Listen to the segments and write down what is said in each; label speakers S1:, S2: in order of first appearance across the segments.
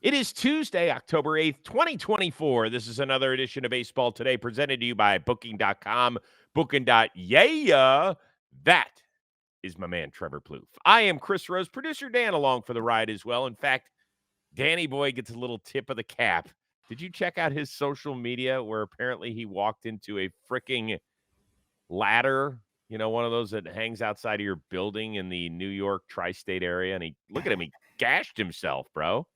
S1: It is Tuesday, October 8th, 2024. This is another edition of Baseball Today presented to you by Booking.com. Booking.yeah. That is my man, Trevor Plouffe. I am Chris Rose, producer Dan along for the ride as well. In fact, Danny Boy gets a little tip of the cap. Did you check out his social media where apparently he walked into a freaking ladder, one of those that hangs outside of your building in the New York tri-state area, and look at him, he gashed himself, bro.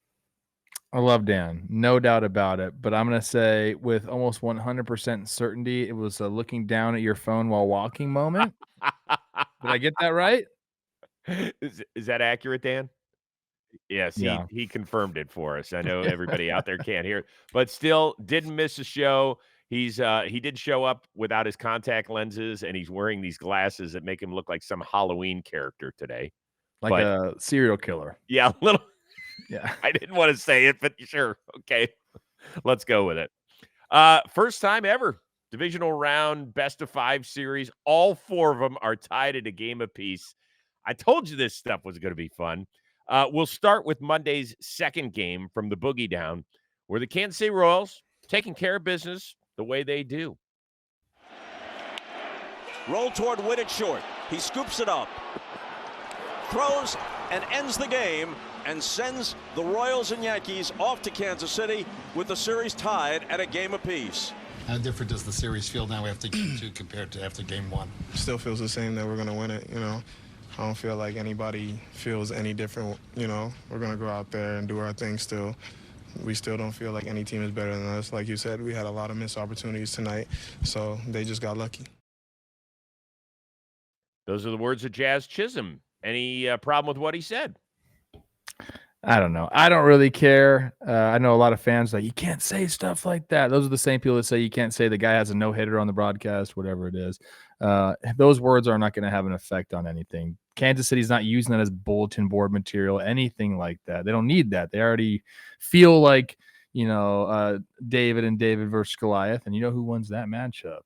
S2: I love Dan, no doubt about it. But I'm going to say with almost 100% certainty, it was a looking down at your phone while walking moment. Did I get that right?
S1: Is that accurate, Dan? Yes,
S2: Yeah.
S1: he confirmed it for us. I know everybody out there can't hear it, but still didn't miss a show. He did show up without his contact lenses, and he's wearing these glasses that make him look like some Halloween character today.
S2: Like
S1: But
S2: a serial killer.
S1: yeah, a little.
S2: Yeah.
S1: I didn't want to say it, but sure, okay, let's go with it. First time ever divisional round, best of 5 series. All 4 of them are tied at a game apiece. I told you this stuff was going to be fun. We'll start with Monday's second game from the Boogie Down, where the Kansas City Royals taking care of business the way they do.
S3: Roll toward Witt short. He scoops it up, throws, and ends the game, and sends the Royals and Yankees off to Kansas City with the series tied at a game apiece.
S4: How different does the series feel now after game 2 compared to after game 1?
S5: Still feels the same that we're going to win it, I don't feel like anybody feels any different, We're going to go out there and do our thing still. We still don't feel like any team is better than us. Like you said, we had a lot of missed opportunities tonight, so they just got lucky.
S1: Those are the words of Jazz Chisholm. Any problem with what he said?
S2: I don't know. I don't really care. I know a lot of fans like, you can't say stuff like that. Those are the same people that say you can't say the guy has a no-hitter on the broadcast, whatever it is. Those words are not going to have an effect on anything. Kansas City's not using that as bulletin board material, anything like that. They don't need that. They already feel like, David and David versus Goliath, and you know who wins that matchup?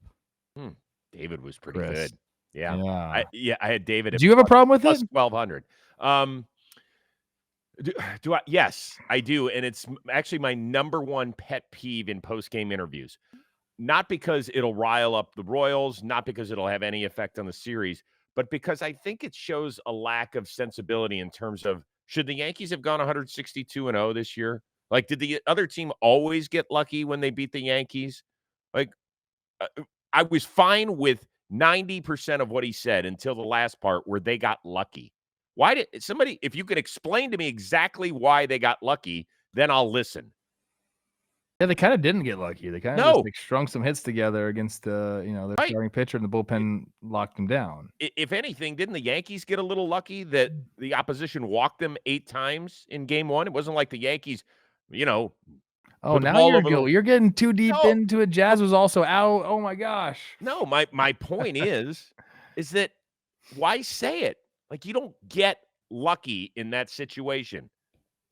S1: David was pretty
S2: Chris.
S1: good. Yeah.
S2: Yeah.
S1: I had David.
S2: Do you have a problem with
S1: plus
S2: it?
S1: 1,200. Do I? Yes, I do. And it's actually my number one pet peeve in post-game interviews. Not because it'll rile up the Royals, not because it'll have any effect on the series, but because I think it shows a lack of sensibility in terms of, should the Yankees have gone 162-0 this year? Like, did the other team always get lucky when they beat the Yankees? Like, I was fine with 90% of what he said until the last part where they got lucky. Why did somebody, if you could explain to me exactly why they got lucky, then I'll listen.
S2: Yeah, they kind of didn't get lucky. They kind of just strung some hits together against their starting pitcher, and the bullpen locked them down.
S1: If anything, didn't the Yankees get a little lucky that the opposition walked them 8 times in game 1? It wasn't like the Yankees,
S2: Oh, now you're getting too deep into it. Jazz was also out. Oh my gosh.
S1: No, my point is that why say it? Like, you don't get lucky in that situation.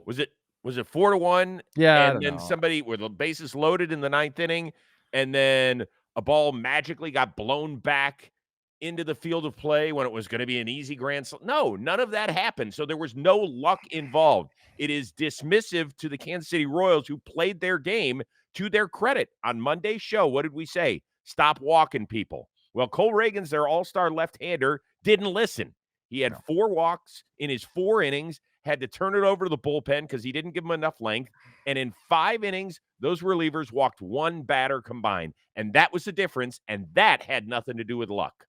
S1: Was it 4-1?
S2: Yeah,
S1: and then somebody with the bases loaded in the 9th inning, and then a ball magically got blown back into the field of play when it was going to be an easy grand slam. No, none of that happened. So there was no luck involved. It is dismissive to the Kansas City Royals, who played their game to their credit. On Monday's show, what did we say? Stop walking, people. Well, Cole Reagan's their all-star left-hander didn't listen. He had 4 walks in his 4 innings, had to turn it over to the bullpen because he didn't give him enough length. And in 5 innings, those relievers walked 1 batter combined. And that was the difference, and that had nothing to do with luck.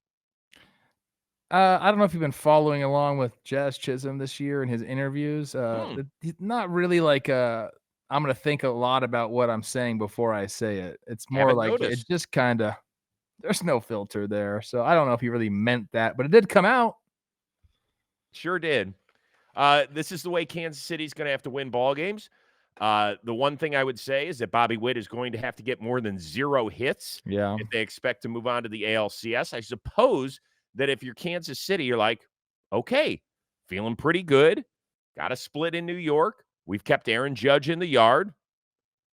S2: I don't know if you've been following along with Jazz Chisholm this year in his interviews. He's not really like I'm going to think a lot about what I'm saying before I say it. It's more like it just kind of, there's no filter there. So I don't know if he really meant that, but it did come out.
S1: Sure did. This is the way Kansas City's going to have to win ball games. The one thing I would say is that Bobby Witt is going to have to get more than 0 hits if they expect to move on to the ALCS. I suppose that if you're Kansas City, you're like, okay, feeling pretty good. Got a split in New York. We've kept Aaron Judge in the yard,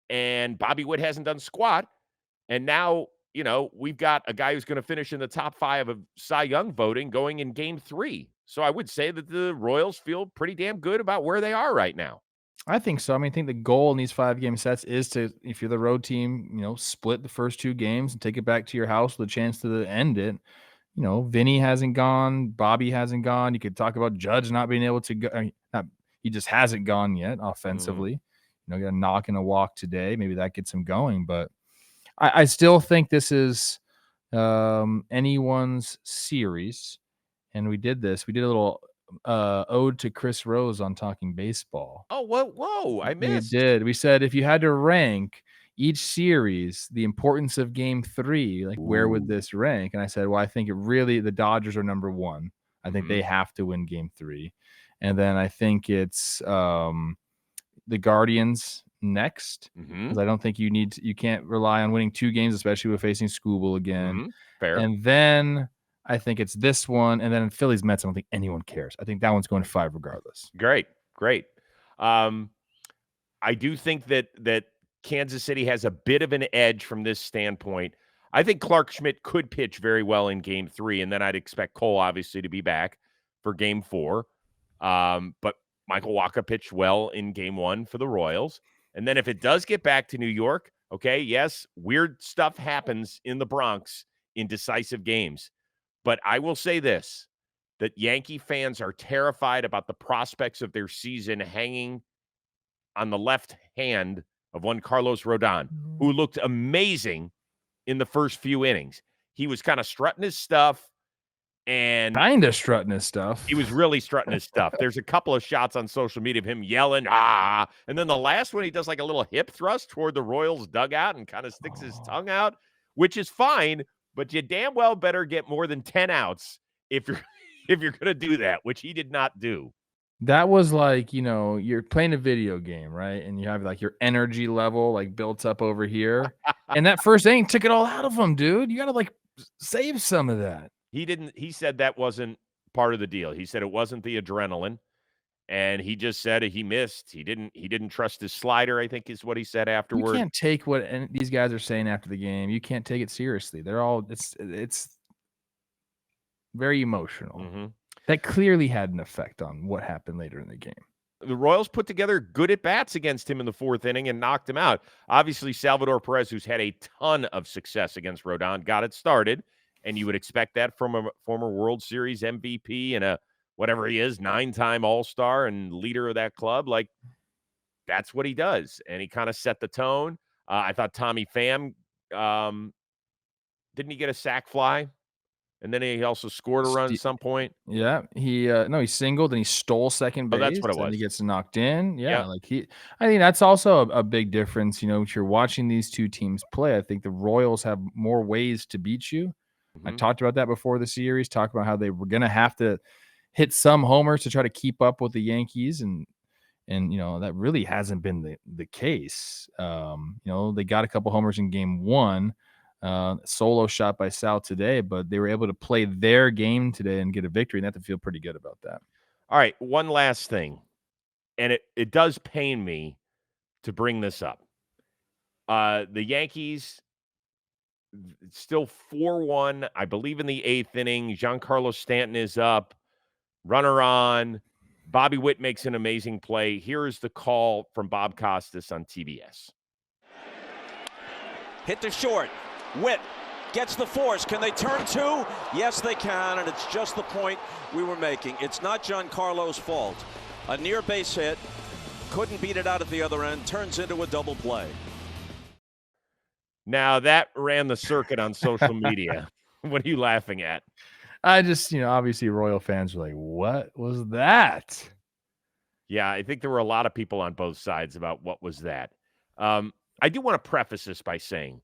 S1: and Bobby Witt hasn't done squat. And now, we've got a guy who's going to finish in the top 5 of Cy Young voting going in game 3. So I would say that the Royals feel pretty damn good about where they are right now.
S2: I think so. I mean, I think the goal in these 5-game sets is to, if you're the road team, split the first 2 games and take it back to your house with a chance to end it. Vinny hasn't gone, Bobby hasn't gone. You could talk about Judge not being able to go. He just hasn't gone yet offensively. Got a knock and a walk today. Maybe that gets him going. But I still think this is anyone's series. And we did this. We did a little ode to Chris Rose on Talking Baseball.
S1: Oh, whoa, I
S2: We
S1: missed.
S2: did. We said if you had to rank each series, the importance of game 3, like where would this rank? And I said, well, I think the Dodgers are number 1. I think they have to win game 3. And then I think it's the Guardians next, because I don't think you can't rely on winning 2 games, especially with facing Skubal again.
S1: Fair.
S2: And then I think it's this one, and then Phillies Mets. I don't think anyone cares. I think that one's going to 5 regardless.
S1: Great. I do think that Kansas City has a bit of an edge from this standpoint. I think Clark Schmidt could pitch very well in game 3, and then I'd expect Cole obviously to be back for game 4. But Michael Wacha pitched well in game 1 for the Royals. And then if it does get back to New York, okay, yes, weird stuff happens in the Bronx in decisive games. But I will say this, that Yankee fans are terrified about the prospects of their season hanging on the left hand of one Carlos Rodon, who looked amazing in the first few innings. He was kind of strutting his stuff, and he was really strutting his stuff. There's a couple of shots on social media of him yelling, and then the last one, he does like a little hip thrust toward the Royals dugout and kind of sticks his tongue out, which is fine, but you damn well better get more than 10 outs if you're going to do that, which he did not do.
S2: That was like, you're playing a video game, right? And you have like your energy level like built up over here. And that first inning took it all out of him, dude. You got to like save some of that.
S1: He said that wasn't part of the deal. He said it wasn't the adrenaline. And he just said he missed. He didn't trust his slider, I think is what he said afterward.
S2: You can't take what these guys are saying after the game. You can't take it seriously. It's very emotional. That clearly had an effect on what happened later in the game.
S1: The Royals put together good at-bats against him in the 4th inning and knocked him out. Obviously, Salvador Perez, who's had a ton of success against Rodon, got it started, and you would expect that from a former World Series MVP and a whatever he is, 9-time All-Star and leader of that club. Like, that's what he does, and he kind of set the tone. I thought Tommy Pham, didn't he get a sac fly? And then he also scored a run at some point.
S2: Yeah, he singled and he stole second base.
S1: Oh, that's what it was.
S2: And he gets knocked in. Yeah,
S1: yeah.
S2: I think that's also a big difference. If you're watching these two teams play, I think the Royals have more ways to beat you. I talked about that before the series. Talked about how they were going to have to hit some homers to try to keep up with the Yankees, and that really hasn't been the case. They got a couple homers in game 1. Solo shot by Sal today, but they were able to play their game today and get a victory, and they have to feel pretty good about that.
S1: All right, one last thing, and it does pain me to bring this up. The Yankees still 4-1, I believe, in the 8th inning. Giancarlo Stanton is up, runner on. Bobby Witt makes an amazing play. Here is the call from Bob Costas on TBS.
S3: Hit to short. Witt gets the force. Can they turn 2? Yes, they can, and it's just the point we were making. It's not Giancarlo's fault. A near base hit, couldn't beat it out at the other end, turns into a double play.
S1: Now, that ran the circuit on social media. What are you laughing at?
S2: I just, obviously Royal fans were like, what was that?
S1: Yeah, I think there were a lot of people on both sides about what was that. I do want to preface this by saying,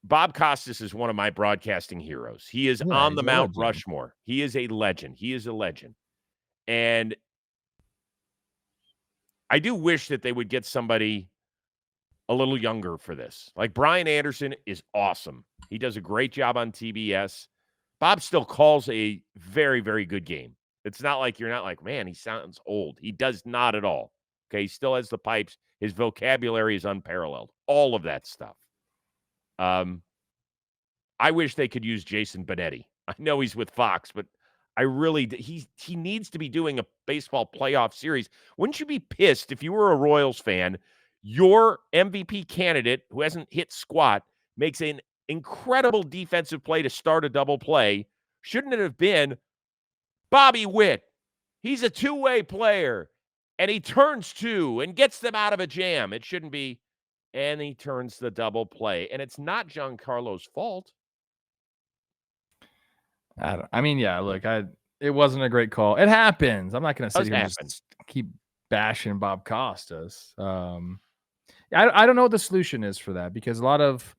S1: Bob Costas is one of my broadcasting heroes. He is on the Mount Rushmore. He is a legend. And I do wish that they would get somebody a little younger for this. Like Brian Anderson is awesome. He does a great job on TBS. Bob still calls a very, very good game. It's not like you're not like, man, he sounds old. He does not at all. Okay, he still has the pipes. His vocabulary is unparalleled. All of that stuff. I wish they could use Jason Benetti. I know he's with Fox, but I really he needs to be doing a baseball playoff series. Wouldn't you be pissed if you were a Royals fan, your MVP candidate who hasn't hit squat makes an incredible defensive play to start a double play? Shouldn't it have been Bobby Witt? He's a two-way player, and he turns two and gets them out of a jam. It shouldn't be, and he turns the double play, and it's not Giancarlo's fault.
S2: Look, it wasn't a great call. It happens. I'm not going to sit
S1: Does
S2: here and
S1: happen.
S2: just keep bashing Bob Costas. I don't know what the solution is for that, because a lot of,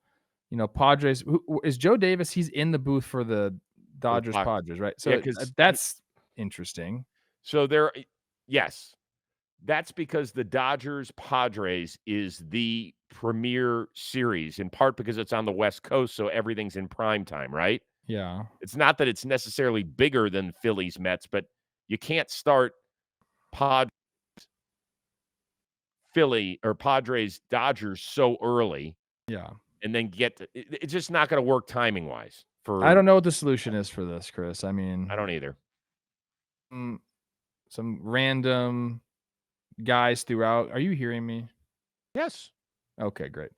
S2: Padres. Is Joe Davis? He's in the booth for the Dodgers
S1: Padres.
S2: Padres, right?
S1: Yeah,
S2: So
S1: 'cause
S2: that's interesting.
S1: So yes, that's because the Dodgers Padres is the premier series, in part because it's on the West Coast, so everything's in prime time, right?
S2: Yeah.
S1: It's not that it's necessarily bigger than Phillies Mets, but you can't start Pod Philly or Padres Dodgers so early
S2: Yeah.
S1: and then it's just not going to work timing wise.
S2: I don't know what the solution is for this, Chris. I mean,
S1: I don't either.
S2: some random guys throughout. Are you hearing me?
S1: Yes.
S2: Okay, great.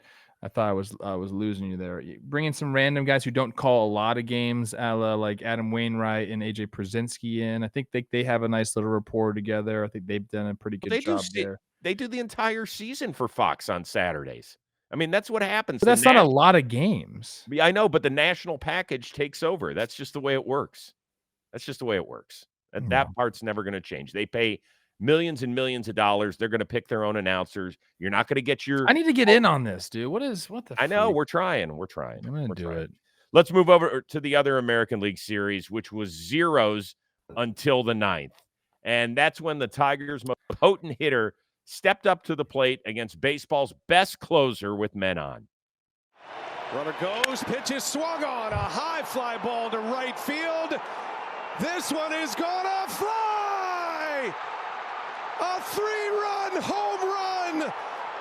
S2: I thought I was losing you there. Bringing some random guys who don't call a lot of games, a la like Adam Wainwright and AJ Przinsky in. I think they have a nice little rapport together. I think they've done a pretty good job there.
S1: They do the entire season for Fox on Saturdays. I mean, that's what happens.
S2: But that's not a lot of games.
S1: I know, but the national package takes over. That's just the way it works. That part's never going to change. They pay millions and millions of dollars. They're going to pick their own announcers. You're not going to get your.
S2: I need to get in on this, dude. What the?
S1: I know
S2: freak?
S1: we're trying.
S2: I'm gonna do it.
S1: Let's move over to the other American League series, which was zeros until the ninth, and that's when the Tigers' most potent hitter stepped up to the plate against baseball's best closer with men on.
S6: Runner goes, pitch is swung on, a high fly ball to right field. This one is gonna fly! A 3-run home run!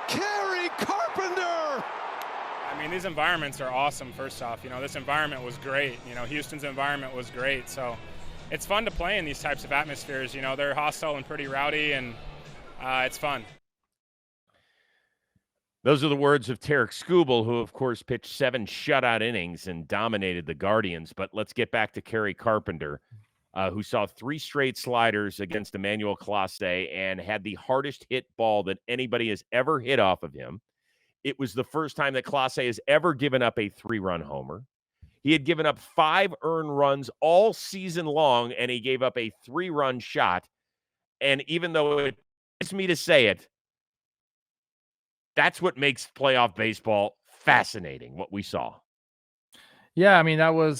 S6: Kerry Carpenter!
S7: I mean, these environments are awesome, first off. This environment was great. Houston's environment was great. So it's fun to play in these types of atmospheres. They're hostile and pretty rowdy, and it's fun.
S1: Those are the words of Tarek Skubal, who, of course, pitched 7 shutout innings and dominated the Guardians. But let's get back to Kerry Carpenter, who saw 3 straight sliders against Emmanuel Clase and had the hardest hit ball that anybody has ever hit off of him. It was the first time that Clase has ever given up a 3-run homer. He had given up 5 earned runs all season long, and he gave up a 3-run shot. And even though it hurts me to say it, that's what makes playoff baseball fascinating, what we saw.
S2: Yeah, I mean, I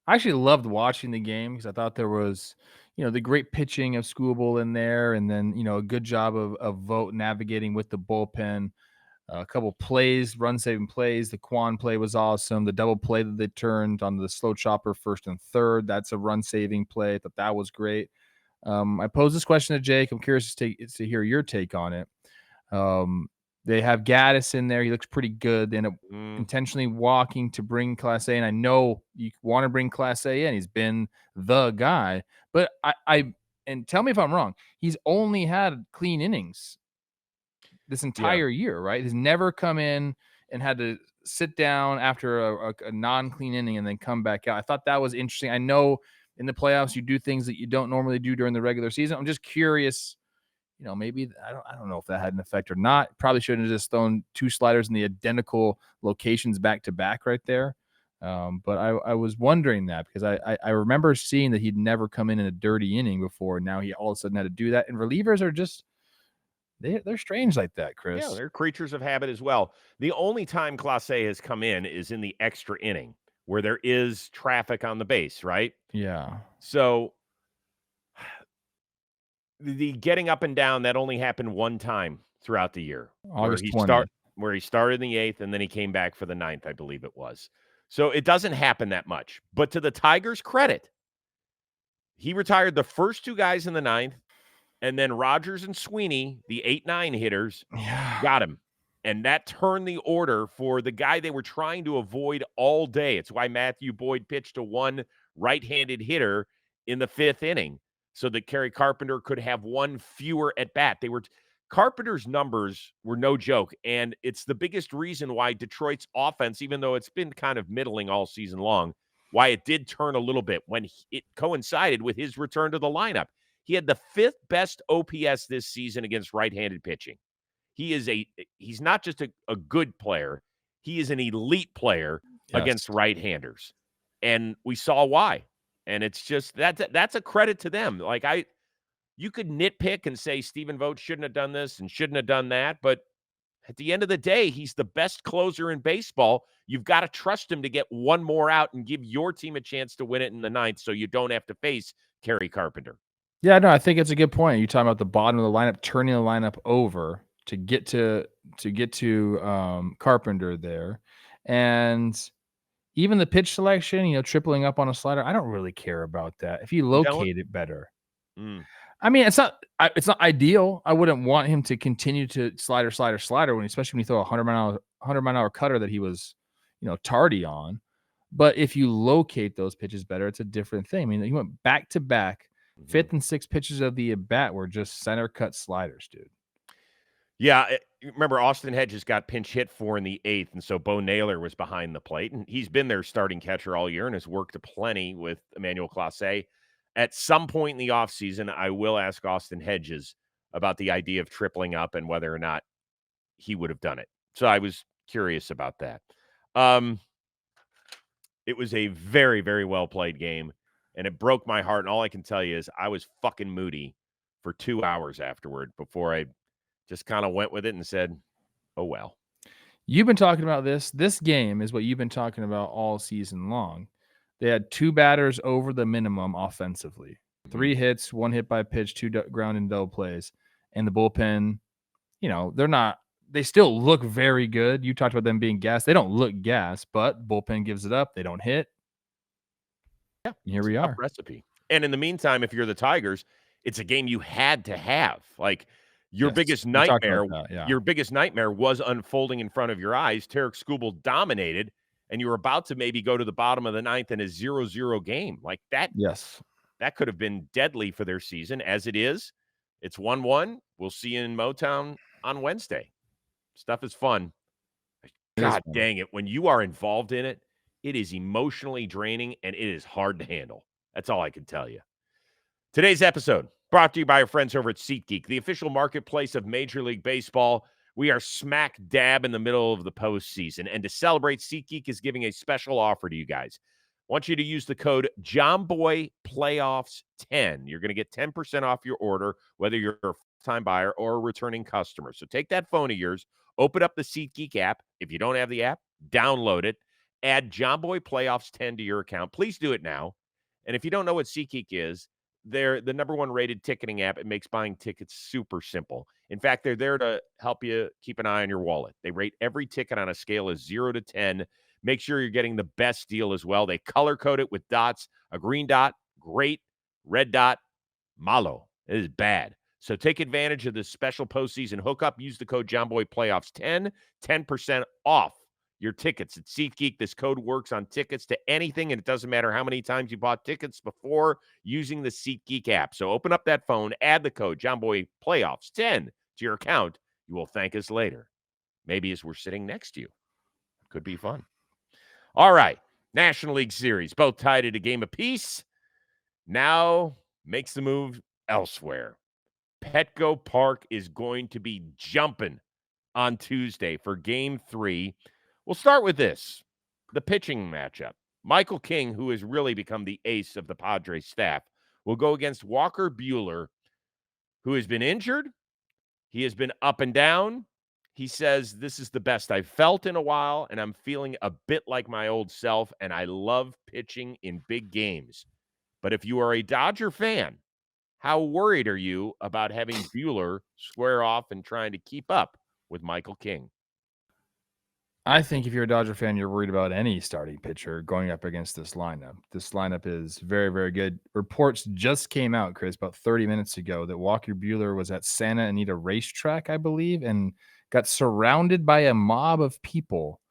S2: actually loved watching the game because I thought there was, the great pitching of Skubal in there, and then, a good job of Vogt navigating with the bullpen. A couple plays, run-saving plays. The Quan play was awesome. The double play that they turned on the slow chopper first and third, that's a run-saving play. I thought that was great. I posed this question to Jake. I'm curious to hear your take on it. They have Gaddis in there. He looks pretty good. They end up intentionally walking to bring Clase in. I know you want to bring Clase in. He's been the guy. But and tell me if I'm wrong, he's only had clean innings this entire year, right? He's never come in and had to sit down after a non-clean inning and then come back out. I thought that was interesting. I know in the playoffs you do things that you don't normally do during the regular season. I'm just curious. Maybe I don't know if that had an effect or not. Probably shouldn't have just thrown 2 sliders in the identical locations back to back right there. But I was wondering that because I remember seeing that he'd never come in a dirty inning before. And now he all of a sudden had to do that. And relievers are just they're strange like that, Chris.
S1: Yeah, they're creatures of habit as well. The only time Clase has come in is in the extra inning where there is traffic on the base, right?
S2: Yeah.
S1: So the getting up and down, that only happened one time throughout the year.
S2: August 20th.
S1: Where he started in the 8th and then he came back for the 9th, I believe it was. So it doesn't happen that much. But to the Tigers' credit, he retired the first 2 guys in the 9th, and then Rogers and Sweeney, the 8-9 hitters, got him. And that turned the order for the guy they were trying to avoid all day. It's why Matthew Boyd pitched to one right-handed hitter in the 5th inning so that Kerry Carpenter could have one fewer at bat. Carpenter's numbers were no joke, and it's the biggest reason why Detroit's offense, even though it's been kind of middling all season long, why it did turn a little bit when it coincided with his return to the lineup. He had the 5th best OPS this season against right-handed pitching. He's not just a good player, he is an elite player against right-handers. And we saw why. And it's just that's a credit to them. Like you could nitpick and say Stephen Vogt shouldn't have done this and shouldn't have done that, but at the end of the day, he's the best closer in baseball. You've got to trust him to get one more out and give your team a chance to win it in the 9th so you don't have to face Kerry Carpenter.
S2: Yeah, no, I think it's a good point. You're talking about the bottom of the lineup, turning the lineup over to get to Carpenter there. And even the pitch selection, tripling up on a slider, I don't really care about that. If you locate it better. I mean, it's not ideal. I wouldn't want him to continue to slider, especially when you throw a 100-mile-an-hour cutter that he was, tardy on. But if you locate those pitches better, it's a different thing. I mean, he went back to back. 5th and 6th pitches of the at bat were just center cut sliders, dude.
S1: Yeah, remember Austin Hedges got pinch hit for in the 8th, and so Bo Naylor was behind the plate, and he's been their starting catcher all year and has worked plenty with Emmanuel Clase. At some point in the offseason, I will ask Austin Hedges about the idea of tripling up and whether or not he would have done it. So I was curious about that. It was a very, very well-played game, and it broke my heart, and all I can tell you is I was fucking moody for 2 hours afterward before I just kind of went with it and said, oh, well.
S2: You've been talking about this. This game is what you've been talking about all season long. They had 2 batters over the minimum offensively. 3 hits, 1 hit by pitch, 2 ground and double plays. And the bullpen, they still look very good. You talked about them being gassed. They don't look gassed, but bullpen gives it up. They don't hit.
S1: Yeah.
S2: Here we are.
S1: Recipe. And in the meantime, if you're the Tigers, it's a game you had to have. Like your biggest nightmare, your biggest nightmare was unfolding in front of your eyes. Tarek Skubal dominated, and you were about to maybe go to the bottom of the 9th in a 0-0 game. Like that.
S2: Yes.
S1: That could have been deadly for their season. As it is, it's 1-1. We'll see you in Motown on Wednesday. Stuff is fun. God dang it. When you are involved in it, it is emotionally draining and it is hard to handle. That's all I can tell you. Today's episode brought to you by our friends over at SeatGeek, the official marketplace of Major League Baseball. We are smack dab in the middle of the postseason. And to celebrate, SeatGeek is giving a special offer to you guys. I want you to use the code JOHNBOYPLAYOFFS10. You're going to get 10% off your order, whether you're a first-time buyer or a returning customer. So take that phone of yours, open up the SeatGeek app. If you don't have the app, download it. Add JOHNBOYPLAYOFFS10 to your account. Please do it now. And if you don't know what SeatGeek is, they're the number 1 rated ticketing app. It makes buying tickets super simple. In fact, they're there to help you keep an eye on your wallet. They rate every ticket on a scale of 0 to 10. Make sure you're getting the best deal as well. They color code it with dots. A green dot, great. Red dot, malo. It is bad. So take advantage of this special postseason hookup. Use the code JOHNBOYPLAYOFFS10, 10% off your tickets at SeatGeek. This code works on tickets to anything, and it doesn't matter how many times you bought tickets before using the SeatGeek app. So open up that phone, add the code JOHNBOYPLAYOFFS10 to your account. You will thank us later. Maybe as we're sitting next to you. Could be fun. All right, National League Series, both tied at a game apiece. Now makes the move elsewhere. Petco Park is going to be jumping on Tuesday for Game 3. We'll start with this, the pitching matchup. Michael King, who has really become the ace of the Padres staff, will go against Walker Buehler, who has been injured. He has been up and down. He says, this is the best I've felt in a while, and I'm feeling a bit like my old self, and I love pitching in big games. But if you are a Dodger fan, how worried are you about having Buehler square off and trying to keep up with Michael King?
S2: I think if you're a Dodger fan, you're worried about any starting pitcher going up against this lineup. This lineup is very, very good. Reports just came out, Chris, about 30 minutes ago that Walker Buehler was at Santa Anita Racetrack, I believe, and got surrounded by a mob of people.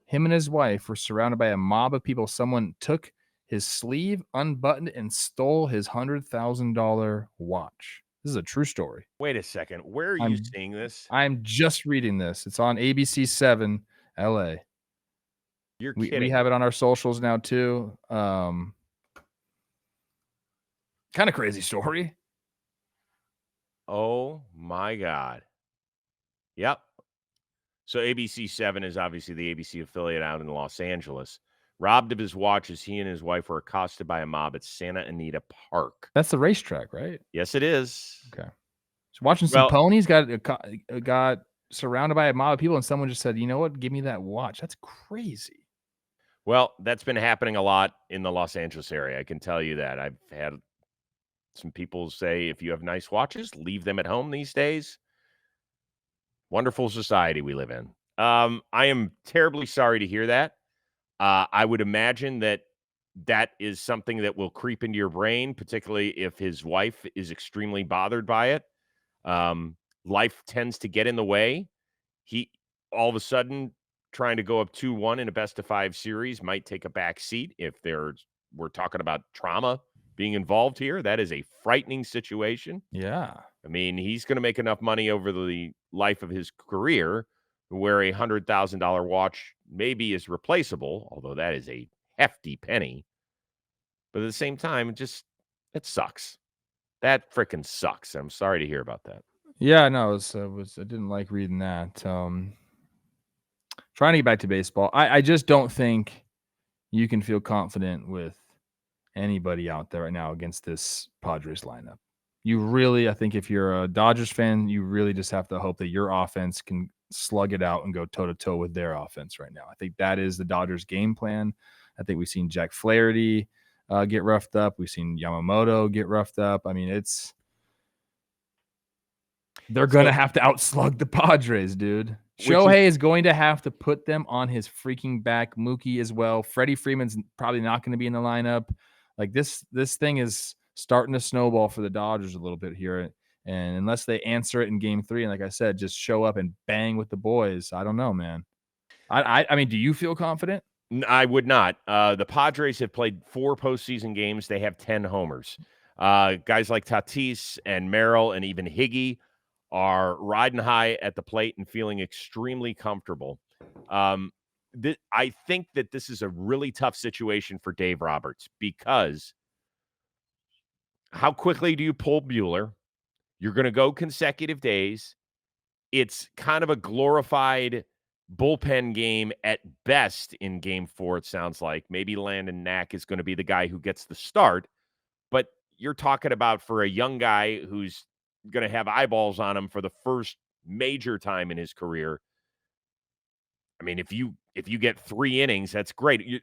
S2: Him and his wife were surrounded by a mob of people. Someone took his sleeve, unbuttoned, and stole his $100,000 watch. This is a true story.
S1: Wait a second. Where are you seeing this?
S2: I'm just reading this. It's on ABC 7 LA.
S1: You're
S2: We
S1: kidding.
S2: have it on our socials now too. Kind of crazy story.
S1: Oh my God. Yep. So ABC 7 is obviously the ABC affiliate out in Los Angeles. Robbed of his watch as he and his wife were accosted by a mob at Santa Anita Park.
S2: That's the racetrack, right?
S1: Yes, it is.
S2: Okay. So watching some ponies, got surrounded by a mob of people, and someone just said, "You know what? Give me that watch." That's crazy.
S1: Well, that's been happening a lot in the Los Angeles area. I can tell you that. I've had some people say, if you have nice watches, leave them at home these days. Wonderful society we live in. I am terribly sorry to hear that. I would imagine that is something that will creep into your brain, particularly if his wife is extremely bothered by it. Life tends to get in the way. He all of a sudden trying to go up 2-1 in a best of 5 series might take a back seat if we're talking about trauma being involved here. That is a frightening situation.
S2: Yeah.
S1: I mean, he's going to make enough money over the life of his career where a $100,000 watch maybe is replaceable, although that is a hefty penny. But at the same time, it sucks. That frickin' sucks. I'm sorry to hear about that.
S2: Yeah, no, I didn't like reading that. Trying to get back to baseball. I just don't think you can feel confident with anybody out there right now against this Padres lineup. You really, I think if you're a Dodgers fan, you really just have to hope that your offense can slug it out and go toe-to-toe with their offense right now. I think that is the Dodgers' game plan. I think we've seen Jack Flaherty get roughed up. We've seen Yamamoto get roughed up. I mean, they're going to have to outslug the Padres, dude. Shohei is going to have to put them on his freaking back. Mookie as well. Freddie Freeman's probably not going to be in the lineup. Like this thing is starting to snowball for the Dodgers a little bit here. And unless they answer it in game 3, and like I said, just show up and bang with the boys, I don't know, man. I mean, do you feel confident?
S1: I would not. The Padres have played 4 postseason games. They have 10 homers. Guys like Tatis and Merrill and even Higgy are riding high at the plate and feeling extremely comfortable. I think that this is a really tough situation for Dave Roberts because how quickly do you pull Buehler? You're going to go consecutive days. It's kind of a glorified bullpen game at best in game 4, it sounds like. Maybe Landon Knack is going to be the guy who gets the start, but you're talking about for a young guy who's going to have eyeballs on him for the first major time in his career. I mean, if you get 3 innings, that's great.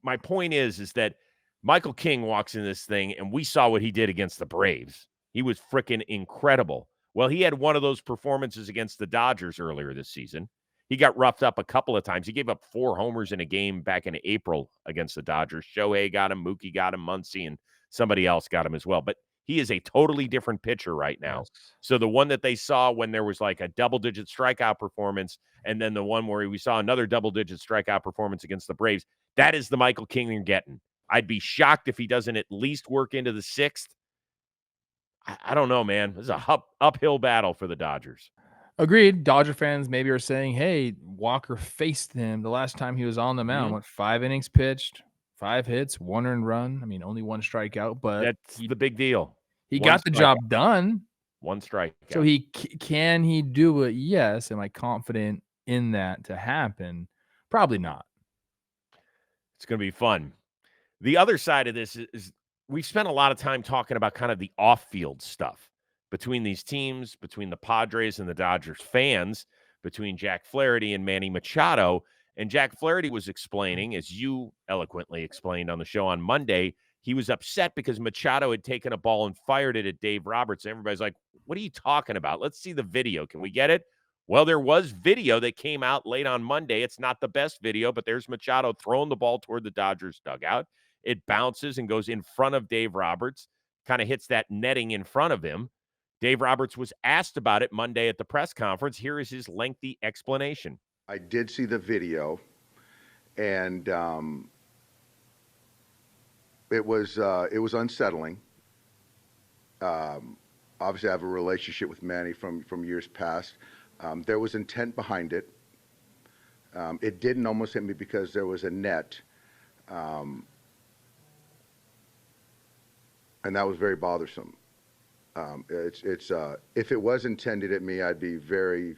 S1: My point is that Michael King walks in this thing, and we saw what he did against the Braves. He was freaking incredible. Well, he had one of those performances against the Dodgers earlier this season. He got roughed up a couple of times. He gave up 4 homers in a game back in April against the Dodgers. Shohei got him, Mookie got him, Muncy, and somebody else got him as well. But he is a totally different pitcher right now. Yes. So the one that they saw when there was like a double-digit strikeout performance, and then the one where we saw another double-digit strikeout performance against the Braves, that is the Michael King you're getting. I'd be shocked if he doesn't at least work into the 6th. I don't know, man. This is a uphill battle for the Dodgers.
S2: Agreed. Dodger fans maybe are saying, hey, Walker faced him the last time he was on the mound. Went 5 innings pitched, 5 hits, 1 earned run. I mean, only 1 strikeout, but
S1: that's the big deal.
S2: He got the job done.
S1: 1 strike.
S2: So can he do it? Yes. Am I confident in that to happen? Probably not.
S1: It's going to be fun. The other side of this is we've spent a lot of time talking about kind of the off-field stuff between these teams, between the Padres and the Dodgers fans, between Jack Flaherty and Manny Machado. And Jack Flaherty was explaining, as you eloquently explained on the show on Monday, he was upset because Machado had taken a ball and fired it at Dave Roberts. And everybody's like, what are you talking about? Let's see the video. Can we get it? Well, there was video that came out late on Monday. It's not the best video, but there's Machado throwing the ball toward the Dodgers dugout. It bounces and goes in front of Dave Roberts, kind of hits that netting in front of him. Dave Roberts was asked about it Monday at the press conference. Here is his lengthy explanation.
S8: I did see the video, and It was unsettling. Obviously, I have a relationship with Manny from years past. There was intent behind it. It didn't almost hit me because there was a net, and that was very bothersome. If it was intended at me, I'd be very.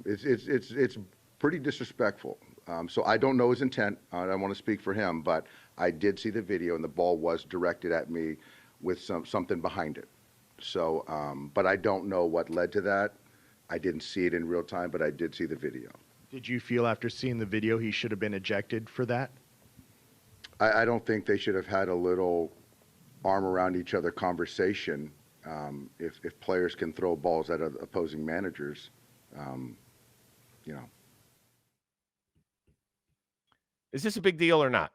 S8: It's pretty disrespectful. So I don't know his intent. I don't want to speak for him, but I did see the video, and the ball was directed at me with something behind it. So, but I don't know what led to that. I didn't see it in real time, but I did see the video.
S9: Did you feel after seeing the video he should have been ejected for that?
S8: I don't think they should have had a little arm around each other conversation. If players can throw balls at opposing managers, you know.
S1: Is this a big deal or not?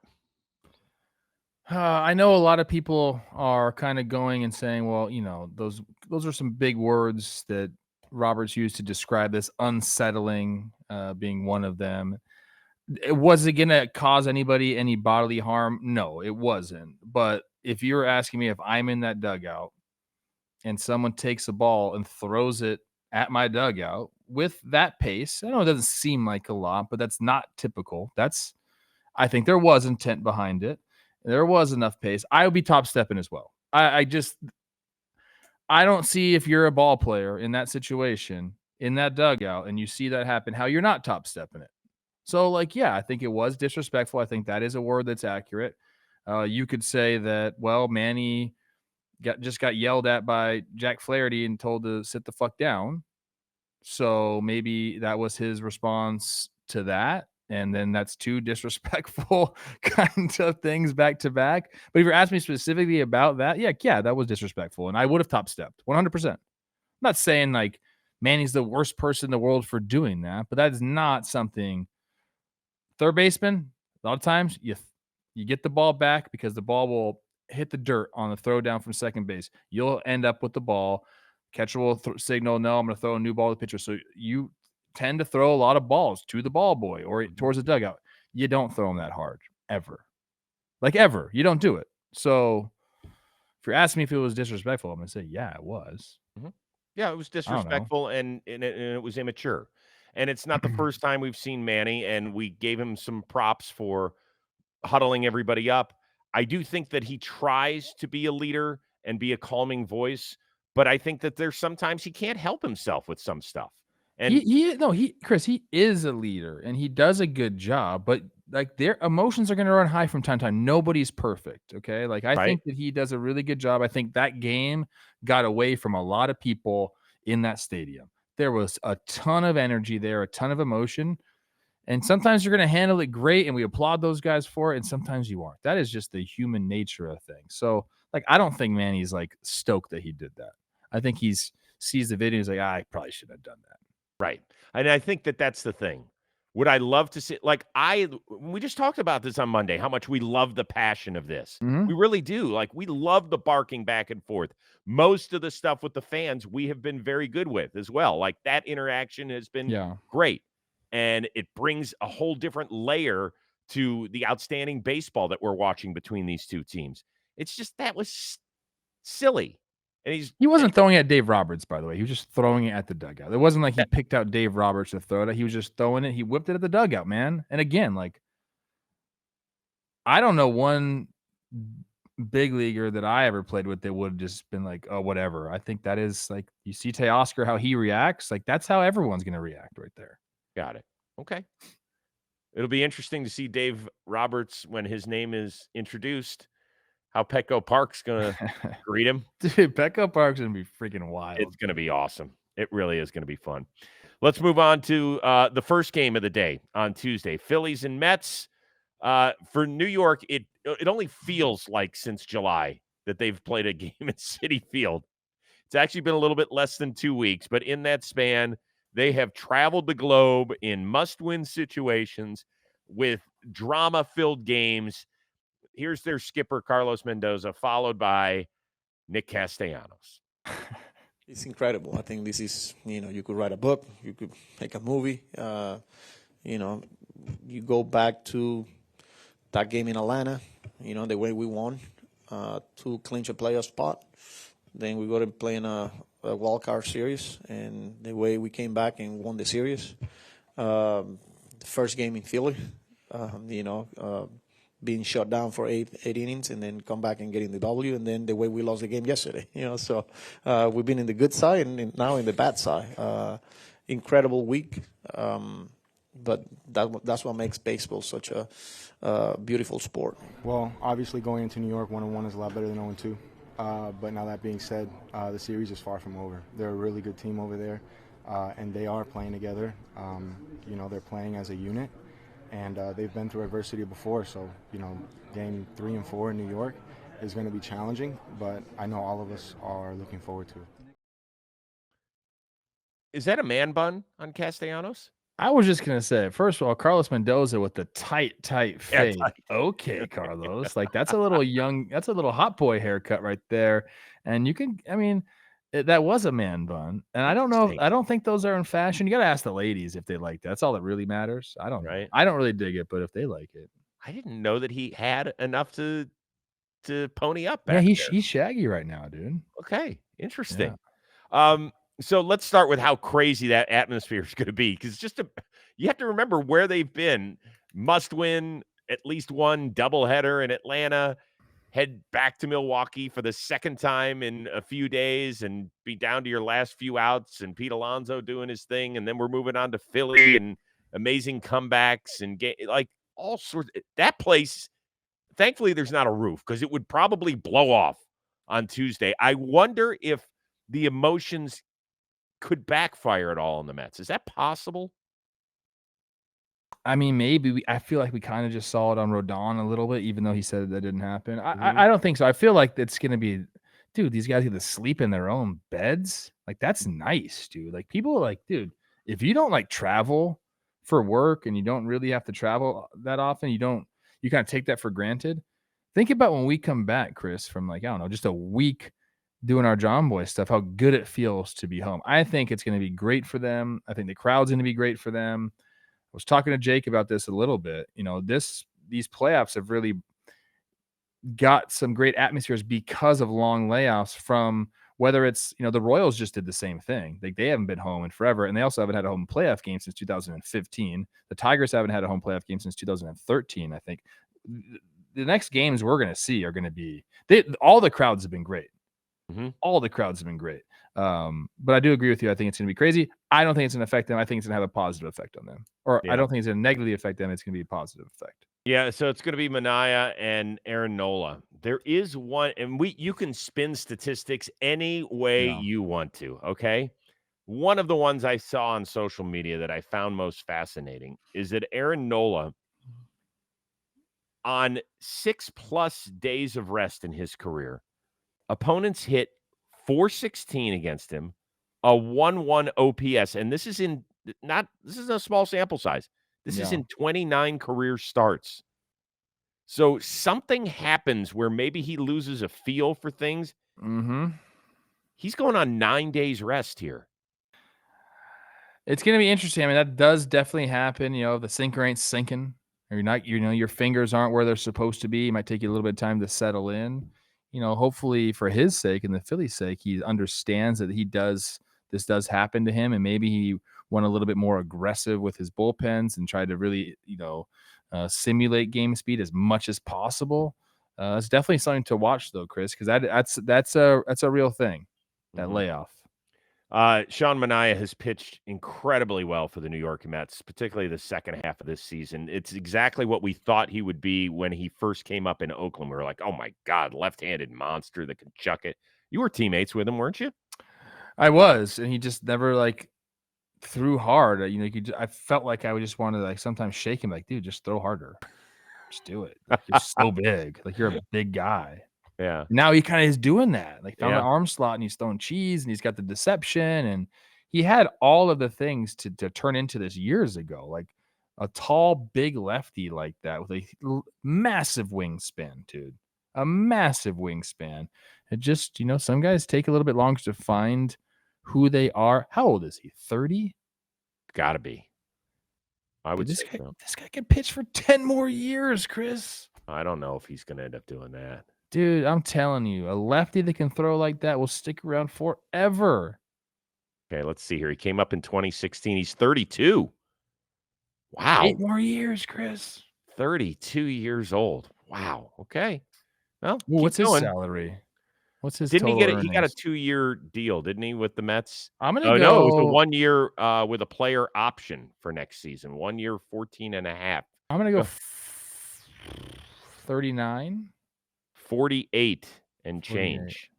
S2: I know a lot of people are kind of going and saying, well, you know, those are some big words that Roberts used to describe this, unsettling being one of them. Was it going to cause anybody any bodily harm? No, it wasn't. But if you're asking me if I'm in that dugout and someone takes a ball and throws it at my dugout with that pace, I know it doesn't seem like a lot, but that's not typical. I think there was intent behind it. There was enough pace. I would be top stepping as well. I don't see, if you're a ball player in that situation, in that dugout, and you see that happen, how you're not top stepping it. So, like, yeah, I think it was disrespectful. I think that is a word that's accurate. You could say that, well, Manny just got yelled at by Jack Flaherty and told to sit the fuck down. So maybe that was his response to that. And then that's two disrespectful kind of things back to back. But if you're asking me specifically about that, yeah, that was disrespectful. And I would have top stepped 100%. I'm not saying like Manny's the worst person in the world for doing that, but that is not something. Third baseman, a lot of times you get the ball back because the ball will hit the dirt on the throw down from second base. You'll end up with the ball. Catcher will signal, no, I'm going to throw a new ball to the pitcher. So you tend to throw a lot of balls to the ball boy or towards the dugout. You don't throw them that hard, ever. Like, ever. You don't do it. So if you're asking me if it was disrespectful, I'm going to say, yeah, it was.
S1: Mm-hmm. Yeah, it was disrespectful and it was immature. And it's not the first time we've seen Manny, and we gave him some props for huddling everybody up. I do think that he tries to be a leader and be a calming voice, but I think that there's sometimes he can't help himself with some stuff. And
S2: Chris, he is a leader and he does a good job, but like their emotions are going to run high from time to time. Nobody's perfect. Okay. Like I think that he does a really good job. I think that game got away from a lot of people in that stadium. There was a ton of energy there, a ton of emotion. And sometimes you're going to handle it great and we applaud those guys for it. And sometimes you aren't. That is just the human nature of things. So like, I don't think Manny's like stoked that he did that. I think sees the video and he's like, I probably shouldn't have done that.
S1: Right. And I think that that's the thing. Would I love to see, like, we just talked about this on Monday, how much we love the passion of this.
S2: Mm-hmm.
S1: We really do. Like, we love the barking back and forth. Most of the stuff with the fans, we have been very good with as well. Like, that interaction has been great. And it brings a whole different layer to the outstanding baseball that we're watching between these two teams. It's just, that was silly. And
S2: he wasn't throwing it at Dave Roberts, by the way. He was just throwing it at the dugout. It wasn't like he picked out Dave Roberts to throw it at. He was just throwing it. He whipped it at the dugout, man. And again, like, I don't know one big leaguer that I ever played with that would have just been like, oh, whatever. I think that is like, you see Teoscar, how he reacts. Like, that's how everyone's going to react right there.
S1: Got it. Okay. It'll be interesting to see Dave Roberts when his name is introduced. How Petco Park's going to greet him.
S2: Dude, Petco Park's going to be freaking wild.
S1: It's going to be awesome. It really is going to be fun. Let's move on to the first game of the day on Tuesday. Phillies and Mets. For New York, it only feels like since July that they've played a game at Citi Field. It's actually been a little bit less than 2 weeks, but in that span, they have traveled the globe in must-win situations with drama-filled games. Here's their skipper, Carlos Mendoza, followed by Nick Castellanos.
S10: It's incredible. I think this is, you could write a book, you could make a movie. You go back to that game in Atlanta, the way we won to clinch a playoff spot. Then we got to play in a wild card series, and the way we came back and won the series. The first game in Philly, being shut down for eight innings, and then come back and getting the W, and then the way we lost the game yesterday. So we've been in the good side and now in the bad side. Incredible week, but that's what makes baseball such a beautiful sport.
S11: Well, obviously going into New York 1-1 is a lot better than 0-2. But now that being said, the series is far from over. They're a really good team over there, and they are playing together. They're playing as a unit, and they've been through adversity before. So, game 3 and 4 in New York is going to be challenging, but I know all of us are looking forward to it.
S1: Is that a man bun on Castellanos?
S2: I was just gonna say, first of all, Carlos Mendoza with the tight fade.
S1: tight.
S2: Okay, Carlos, like that's a little young, that's a little hot boy haircut right there. And you can, that was a man bun, and I don't think those are in fashion. You got to ask the ladies if they like that. That's all that really matters. I don't know. I don't really dig it, but if they like it,
S1: I didn't know that he had enough to pony up.
S2: Yeah, he's shaggy right now, dude.
S1: Okay, interesting. Yeah. So let's start with how crazy that atmosphere is going to be, because you have to remember where they've been. Must win at least one doubleheader in Atlanta, head back to Milwaukee for the second time in a few days and be down to your last few outs, and Pete Alonso doing his thing. And then we're moving on to Philly and amazing comebacks and like all sorts. That place, thankfully, there's not a roof, because it would probably blow off on Tuesday. I wonder if the emotions could backfire at all on the Mets. Is that possible?
S2: Maybe. I feel like we kind of just saw it on Rodon a little bit, even though he said that didn't happen. I don't think so. I feel like it's going to be, dude, these guys get to sleep in their own beds. Like, that's nice, dude. Like, people are like, dude, if you don't like travel for work and you don't really have to travel that often, you kind of take that for granted. Think about when we come back, Chris, from like, I don't know, just a week doing our John Boy stuff, how good it feels to be home. I think it's going to be great for them. I think the crowd's going to be great for them. I was talking to Jake about this a little bit. These playoffs have really got some great atmospheres because of long layoffs, from whether it's, the Royals just did the same thing. Like, they haven't been home in forever, and they also haven't had a home playoff game since 2015. The Tigers haven't had a home playoff game since 2013, I think. The next games we're going to see are going to be all the crowds have been great.
S1: Mm-hmm.
S2: All the crowds have been great. But I do agree with you. I think it's going to be crazy. I don't think it's going to affect them. I think it's going to have a positive effect on them. I don't think it's going to negatively affect them. It's going to be a positive effect.
S1: Yeah, so it's going to be Manaea and Aaron Nola. There is one, and you can spin statistics any way you want to, okay? One of the ones I saw on social media that I found most fascinating is that Aaron Nola, on 6+ days of rest in his career, opponents hit .416 against him, a 1.1 OPS, and this is a small sample size. This is in 29 career starts. So something happens where maybe he loses a feel for things.
S2: Mm-hmm.
S1: He's going on 9 days rest here.
S2: It's going to be interesting. That does definitely happen. The sinker ain't sinking, or you're not. Your fingers aren't where they're supposed to be. It might take you a little bit of time to settle in. Hopefully for his sake and the Phillies' sake, he understands that this does happen to him, and maybe he went a little bit more aggressive with his bullpens and tried to really, simulate game speed as much as possible. It's definitely something to watch, though, Chris, because that's a real thing, that layoff.
S1: Sean Manaea has pitched incredibly well for the New York Mets, particularly the second half of this season. It's exactly what we thought he would be when he first came up in Oakland. We were like, oh, my God, left-handed monster that can chuck it. You were teammates with him, weren't you?
S2: I was, and he just never, threw hard. I felt like I would just want to, sometimes shake him, dude, just throw harder. Just do it. You're so big. You're a big guy.
S1: Yeah.
S2: Now he kind of is doing that. Found the arm slot, and he's throwing cheese, and he's got the deception, and he had all of the things to turn into this years ago. A tall, big lefty like that with a massive wingspan, dude. A massive wingspan. It just, some guys take a little bit longer to find who they are. How old is he? 30?
S1: Gotta be. I would
S2: This
S1: say
S2: guy,
S1: so.
S2: this guy can pitch for 10 more years, Chris.
S1: I don't know if he's going to end up doing that.
S2: Dude, I'm telling you, a lefty that can throw like that will stick around forever.
S1: Okay, let's see here. He came up in 2016. He's 32. Wow.
S2: 8 more years, Chris.
S1: 32 years old. Wow. Okay. Well,
S2: Well,
S1: keep
S2: what's his
S1: going.
S2: salary? What's his
S1: Didn't he
S2: total
S1: get it? He got a
S2: earnings?
S1: 2-year deal, didn't he, with the Mets?
S2: I'm gonna
S1: Oh, no, it was a
S2: go.
S1: 1 year with a player option for next season. 1 year, 14 and a half.
S2: I'm gonna go 39.
S1: 48 and
S2: 48.
S1: change.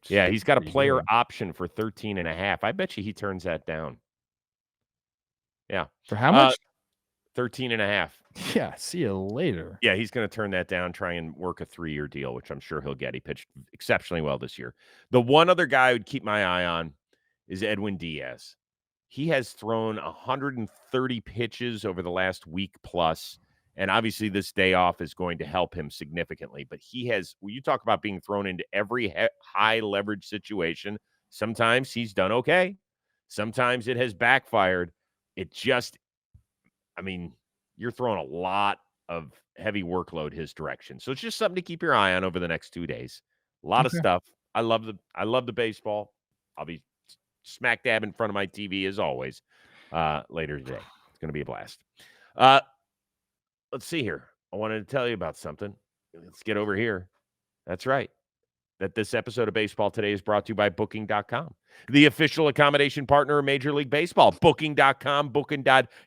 S1: Yeah, he's got a
S2: Pretty
S1: player
S2: good.
S1: option for 13 and a half. I bet you he turns that down. Yeah.
S2: For how much?
S1: 13 and a half.
S2: Yeah, see you later.
S1: Yeah, he's going to turn that down, try and work a 3-year deal, which I'm sure he'll get. He pitched exceptionally well this year. The one other guy I would keep my eye on is Edwin Diaz. He has thrown 130 pitches over the last week plus, and obviously this day off is going to help him significantly. But he has, when you talk about being thrown into every high leverage situation, sometimes he's done okay. Sometimes it has backfired. It just, I mean, you're throwing a lot of heavy workload his direction. So it's just something to keep your eye on over the next 2 days. A lot of
S2: Okay.
S1: stuff. I love the baseball. I'll be smack dab in front of my TV as always later today. It's going to be a blast. Let's see here. I wanted to tell you about something. Let's get over here. That's right. That this episode of Baseball Today is brought to you by Booking.com, the official accommodation partner of Major League Baseball. Booking.com,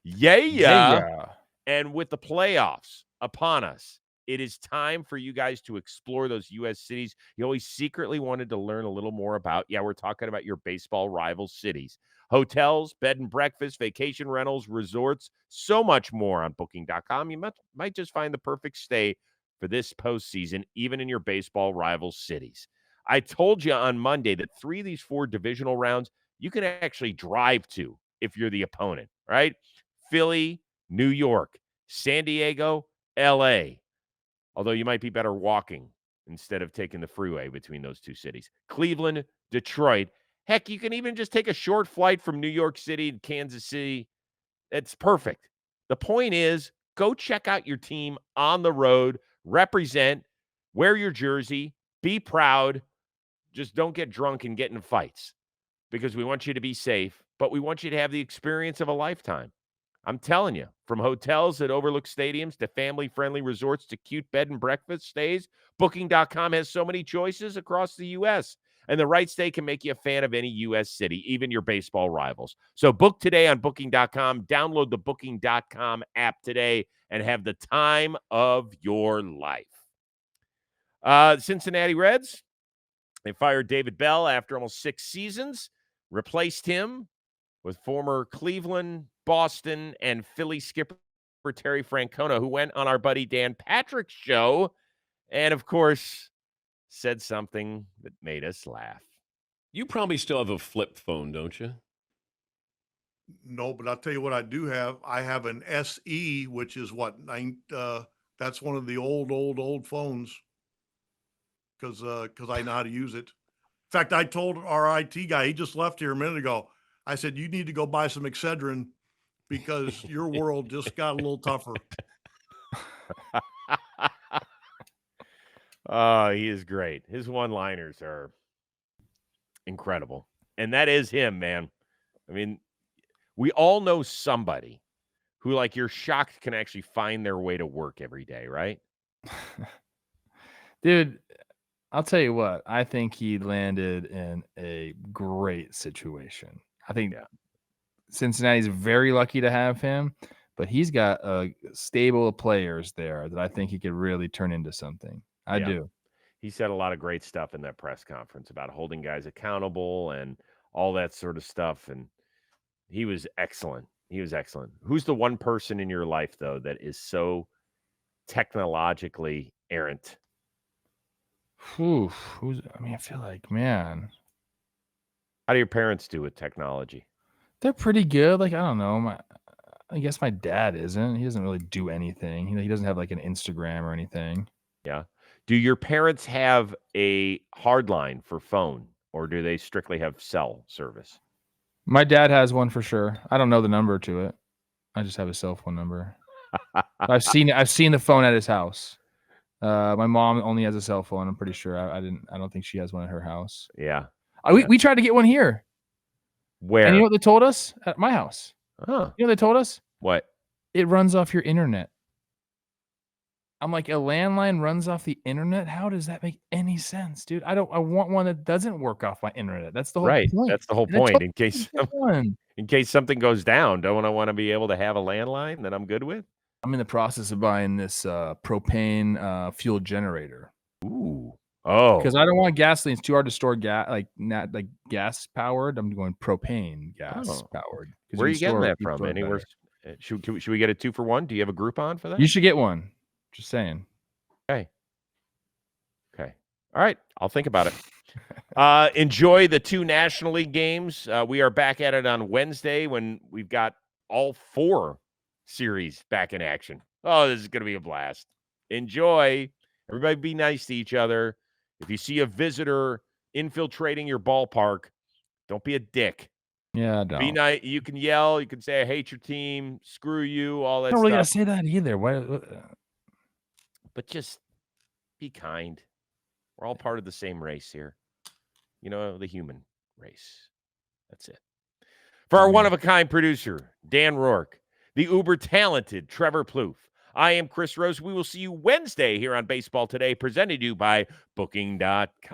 S2: Yeah.
S1: And with the playoffs upon us, it is time for you guys to explore those U.S. cities you always secretly wanted to learn a little more about. Yeah, we're talking about your baseball rival cities. Hotels, bed and breakfast, vacation rentals, resorts, so much more on Booking.com. You might just find the perfect stay for this postseason, even in your baseball rival cities. I told you on Monday that 3 of these 4 divisional rounds you can actually drive to if you're the opponent, right? Philly, New York, San Diego, L.A., although you might be better walking instead of taking the freeway between those 2 cities. Cleveland, Detroit. Heck, you can even just take a short flight from New York City to Kansas City. It's perfect. The point is, go check out your team on the road, represent, wear your jersey, be proud. Just don't get drunk and get in fights because we want you to be safe, but we want you to have the experience of a lifetime. I'm telling you, from hotels that overlook stadiums to family-friendly resorts to cute bed and breakfast stays, Booking.com has so many choices across the U.S., and the right stay can make you a fan of any U.S. city, even your baseball rivals. So book today on Booking.com. Download the Booking.com app today and have the time of your life. Cincinnati Reds, they fired David Bell after almost 6 seasons, replaced him with former Cleveland, Boston, and Philly skipper Terry Francona, who went on our buddy Dan Patrick's show and, of course, said something that made us laugh.
S12: You probably still have a flip phone, don't you?
S13: No, but I'll tell you what I do have. I have an SE, which is what, that's one of the old phones because I know how to use it. In fact, I told our IT guy, he just left here a minute ago. I said, you need to go buy some Excedrin because your world just got a little tougher.
S1: Oh, he is great. His one-liners are incredible. And that is him, man. I mean, we all know somebody who, like, you're shocked can actually find their way to work every day, right?
S2: Dude, I'll tell you what, I think he landed in a great situation. I think Cincinnati's very lucky to have him, but he's got a stable of players there that I think he could really turn into something. I do.
S1: He said a lot of great stuff in that press conference about holding guys accountable and all that sort of stuff. And he was excellent. He was excellent. Who's the one person in your life, though, that is so technologically errant?
S2: I feel like, man.
S1: How do your parents do with technology?
S2: They're pretty good. Like, I don't know. I guess my dad isn't. He doesn't really do anything. He doesn't have like an Instagram or anything.
S1: Yeah. Do your parents have a hard line for phone, or do they strictly have cell service?
S2: My dad has one for sure. I don't know the number to it. I just have his cell phone number. I've seen the phone at his house. My mom only has a cell phone. I'm pretty sure. I don't think she has one at her house.
S1: Yeah.
S2: We tried to get one here.
S1: Where?
S2: And you know what they told us? At my house.
S1: Huh.
S2: You know what they told us?
S1: What?
S2: It runs off your internet. I'm like, a landline runs off the internet? How does that make any sense, dude? I want one that doesn't work off my internet. That's the whole
S1: Right.
S2: point.
S1: That's the whole
S2: And I
S1: point.
S2: told
S1: In case
S2: them to get one.
S1: in case something goes down, don't I want to be able to have a landline that I'm good with?
S2: I'm in the process of buying this propane fuel generator.
S1: Ooh. Oh.
S2: Because I don't want gasoline. It's too hard to store gas, not like gas powered. I'm going propane gas powered.
S1: Where are you getting that from?
S2: Store it
S1: Anywhere?
S2: better.
S1: Should we get a 2-for-1? Do you have a Groupon for that?
S2: You should get one. Just saying.
S1: Okay. All right. I'll think about it. Enjoy the 2 National League games. We are back at it on Wednesday when we've got all 4 series back in action. Oh, this is going to be a blast. Enjoy. Everybody be nice to each other. If you see a visitor infiltrating your ballpark, don't be a dick.
S2: Yeah, don't.
S1: Be nice. You can yell. You can say, I hate your team. Screw you. All that
S2: I don't really
S1: stuff.
S2: gotta say that either. What?
S1: But just be kind. We're all part of the same race here. You know, the human race. That's it. For our one-of-a-kind producer, Dan Rourke, the uber-talented Trevor Plouffe, I am Chris Rose. We will see you Wednesday here on Baseball Today, presented to you by Booking.com.